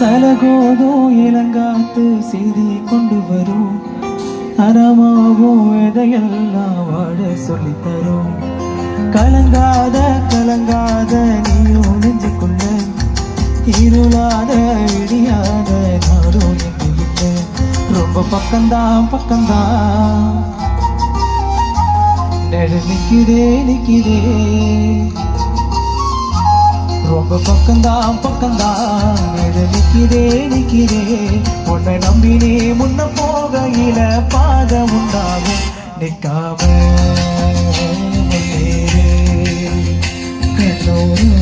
அலகோதும் இளங்காத்து செய்தி கொண்டு வரும் அறமாவும் எதையெல்லாம் வாழ சொல்லித்தரும் கலங்காத கலங்காத நீயும் நெஞ்சுக்குள்ள இருளாத இடியாத நாடும் எங்கிட்ட ரொம்ப பக்கம்தான் பக்கம்தான் நிற்கிறே நிற்கிறே ரொம்ப பக்கம்தான் பக்கம்தான் நிற்கிறே நிற்கிறே உன்னை நம்பினே முன்ன போகையில பாதம் உண்டாகும் நிற்காம